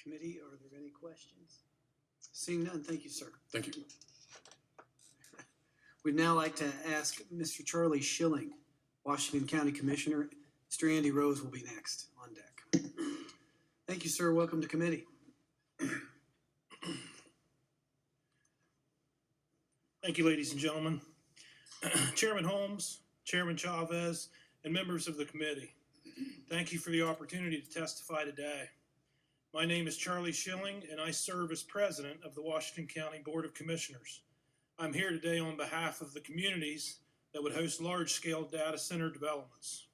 Committee, are there any questions? Seeing none, thank you, sir. Thank you. We'd now like to ask Mr. Charlie Schilling, Washington County Commissioner. Mr. Andy Rose will be next on deck. Thank you, sir. Welcome to committee. Thank you, ladies and gentlemen. Chairman Holmes, Chairman Chavez, and members of the committee, thank you for the opportunity to testify today. My name is Charlie Schilling, and I serve as president of the Washington County Board of Commissioners. I'm here today on behalf of the communities that would host large-scale data center developments.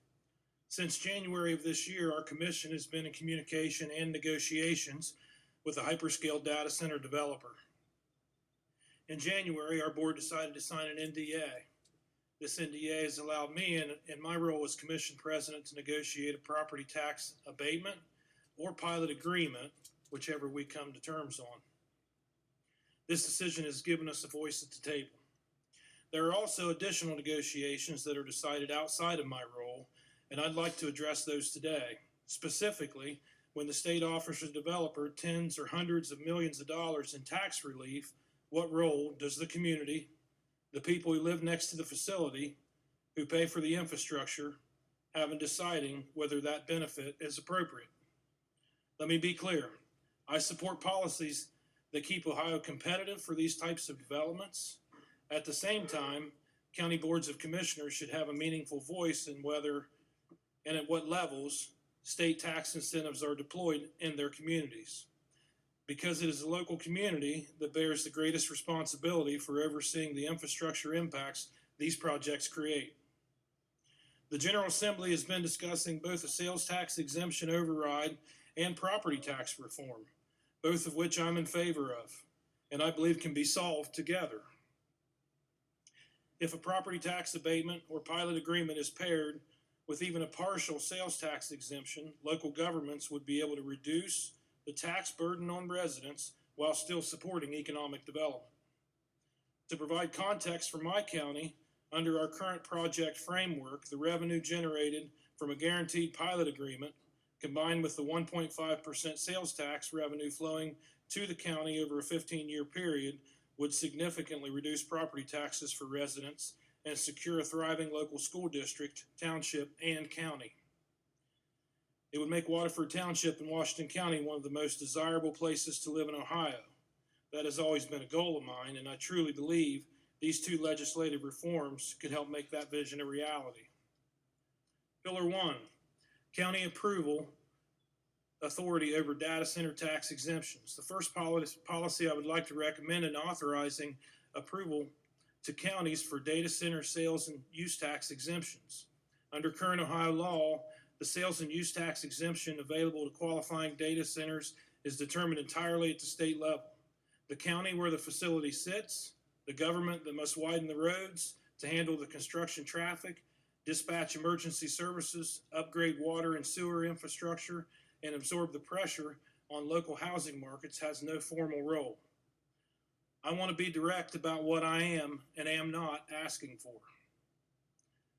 Since January of this year, our commission has been in communication and negotiations with a hyperscale data center developer. In January, our board decided to sign an NDA. This NDA has allowed me, in my role as commission president, to negotiate a property tax abatement or pilot agreement, whichever we come to terms on. This decision has given us a voice at the table. There are also additional negotiations that are decided outside of my role, and I'd like to address those today. Specifically, when the state offers a developer tens or hundreds of millions of dollars in tax relief, what role does the community, the people who live next to the facility, who pay for the infrastructure, have in deciding whether that benefit is appropriate? Let me be clear. I support policies that keep Ohio competitive for these types of developments. At the same time, county boards of commissioners should have a meaningful voice in whether and at what levels state tax incentives are deployed in their communities, because it is the local community that bears the greatest responsibility for overseeing the infrastructure impacts these projects create. The General Assembly has been discussing both a sales tax exemption override and property tax reform, both of which I'm in favor of, and I believe can be solved together. If a property tax abatement or pilot agreement is paired with even a partial sales tax exemption, local governments would be able to reduce the tax burden on residents while still supporting economic development. To provide context for my county, under our current project framework, the revenue generated from a guaranteed pilot agreement, combined with the 1.5% sales tax revenue flowing to the county over a 15-year period, would significantly reduce property taxes for residents and secure a thriving local school district, township, and county. It would make Waterford Township in Washington County one of the most desirable places to live in Ohio. That has always been a goal of mine, and I truly believe these two legislative reforms could help make that vision a reality. Pillar 1, county approval authority over data center tax exemptions. The first policy I would like to recommend in authorizing approval to counties for data center sales and use tax exemptions. Under current Ohio law, the sales and use tax exemption available to qualifying data centers is determined entirely at the state level. The county where the facility sits, the government that must widen the roads to handle the construction traffic, dispatch emergency services, upgrade water and sewer infrastructure, and absorb the pressure on local housing markets has no formal role. I want to be direct about what I am and am not asking for.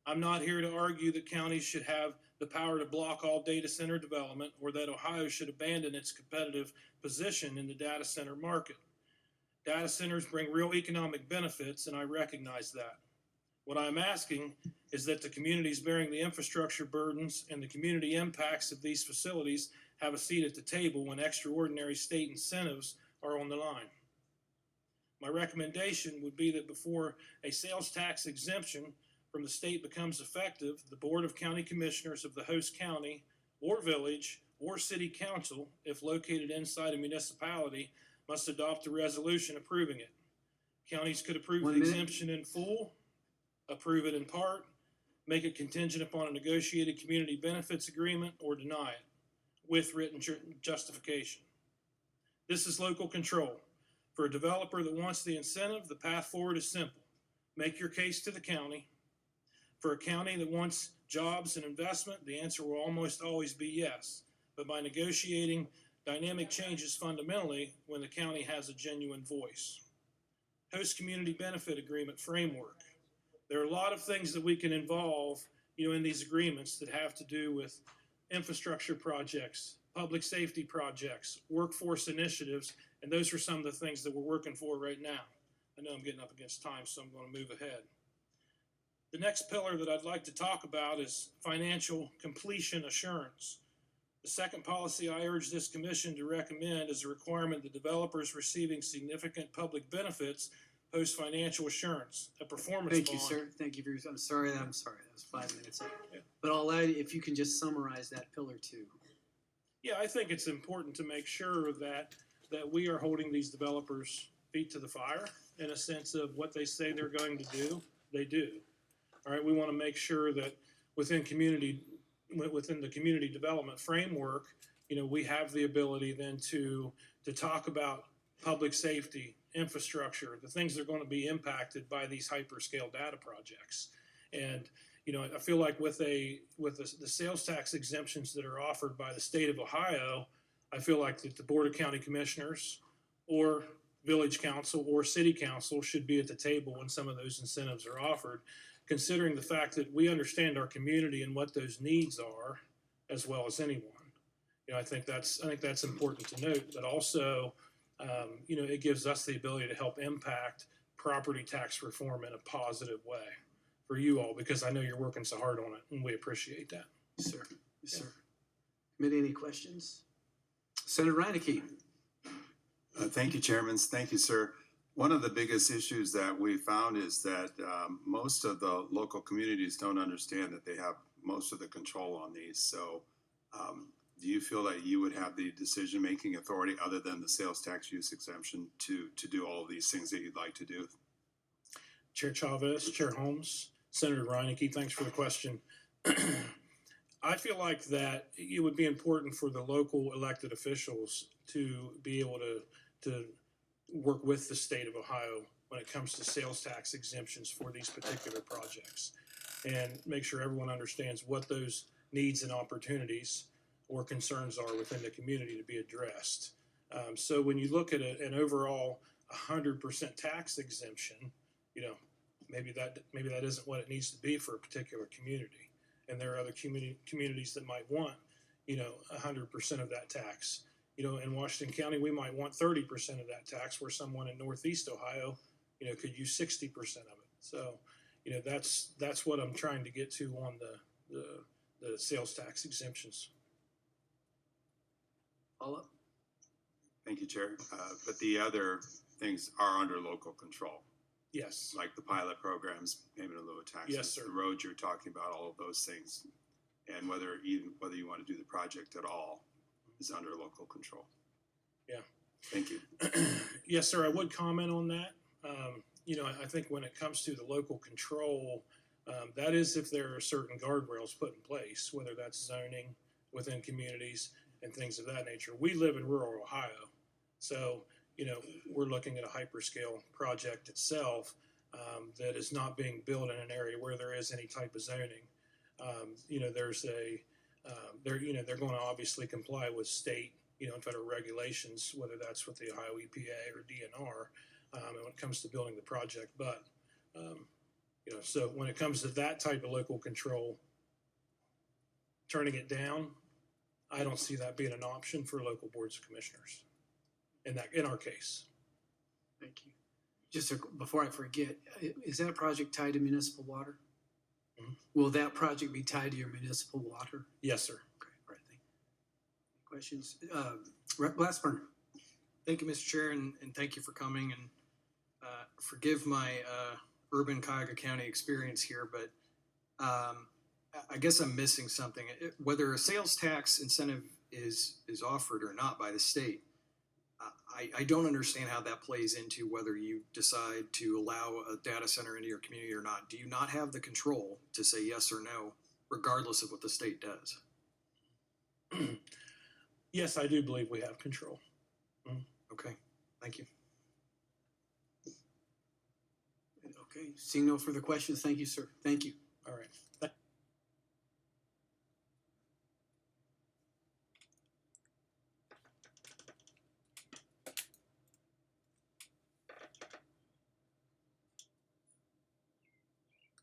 I'm not here to argue that counties should have the power to block all data center development or that Ohio should abandon its competitive position in the data center market. Data centers bring real economic benefits, and I recognize that. What I'm asking is that the communities bearing the infrastructure burdens and the community impacts of these facilities have a seat at the table when extraordinary state incentives are on the line. My recommendation would be that before a sales tax exemption from the state becomes effective, the Board of County Commissioners of the host county or village or city council, if located inside a municipality, must adopt a resolution approving it. Counties could approve the exemption in full, approve it in part, make it contingent upon a negotiated community benefits agreement, or deny it with written justification. This is local control. For a developer that wants the incentive, the path forward is simple. Make your case to the county. For a county that wants jobs and investment, the answer will almost always be yes. But by negotiating, dynamic changes fundamentally when the county has a genuine voice. Host community benefit agreement framework. There are a lot of things that we can involve in these agreements that have to do with infrastructure projects, public safety projects, workforce initiatives, and those are some of the things that we're working for right now. I know I'm getting up against time, so I'm going to move ahead. The next pillar that I'd like to talk about is financial completion assurance. The second policy I urge this commission to recommend is a requirement that developers receiving significant public benefits post financial assurance, a performance bond. Thank you, sir. Thank you for your, I'm sorry. That was 5 minutes. Yeah. But I'll add, if you can just summarize that pillar too. Yeah, I think it's important to make sure that we are holding these developers' feet to the fire in a sense of what they say they're going to do, they do. All right, we want to make sure that within the community development framework, we have the ability then to talk about public safety, infrastructure, the things that are going to be impacted by these hyperscale data projects. And I feel like with the sales tax exemptions that are offered by the state of Ohio, I feel like that the Board of County Commissioners or Village Council or City Council should be at the table when some of those incentives are offered, considering the fact that we understand our community and what those needs are as well as anyone. I think that's important to note, but also, it gives us the ability to help impact property tax reform in a positive way for you all, because I know you're working so hard on it, and we appreciate that. Yes, sir. Yes, sir. Committee, any questions? Senator Reineke. Thank you, Chairman. Thank you, sir. One of the biggest issues that we found is that most of the local communities don't understand that they have most of the control on these. So do you feel that you would have the decision-making authority other than the sales tax use exemption to do all of these things that you'd like to do? Chair Chavez, Chair Holmes, Senator Reineke, thanks for the question. I feel like that it would be important for the local elected officials to be able to work with the state of Ohio when it comes to sales tax exemptions for these particular projects, and make sure everyone understands what those needs and opportunities or concerns are within the community to be addressed. So when you look at an overall 100% tax exemption, maybe that isn't what it needs to be for a particular community. And there are other communities that might want, 100% of that tax. In Washington County, we might want 30% of that tax, where someone in Northeast Ohio, could use 60% of it. So, that's what I'm trying to get to on the sales tax exemptions. Follow-up? Thank you, Chair. But the other things are under local control. Yes. Like the pilot programs, payment of lieu of taxes, Yes, sir. the roads you're talking about, all of those things, and whether you want to do the project at all is under local control. Yeah. Thank you. Yes, sir. I would comment on that. I think when it comes to the local control, that is if there are certain guardrails put in place, whether that's zoning within communities and things of that nature. We live in rural Ohio, so we're looking at a hyperscale project itself that is not being built in an area where there is any type of zoning. They're going to obviously comply with state, and federal regulations, whether that's with the Ohio EPA or DNR, when it comes to building the project. But, so when it comes to that type of local control, turning it down, I don't see that being an option for local boards of commissioners in our case. Thank you. Just before I forget, is that project tied to municipal water? Mm-hmm. Will that project be tied to your municipal water? Yes, sir. Okay, all right, thank you. Questions? Rep. Glassburn. Thank you, Mr. Chair, and thank you for coming. And forgive my urban Cuyahoga County experience here, but I guess I'm missing something. Whether a sales tax incentive is offered or not by the state, I don't understand how that plays into whether you decide to allow a data center into your community or not. Do you not have the control to say yes or no, regardless of what the state does? Yes, I do believe we have control. Okay, thank you. Okay, seeing no further questions, thank you, sir. Thank you. All right.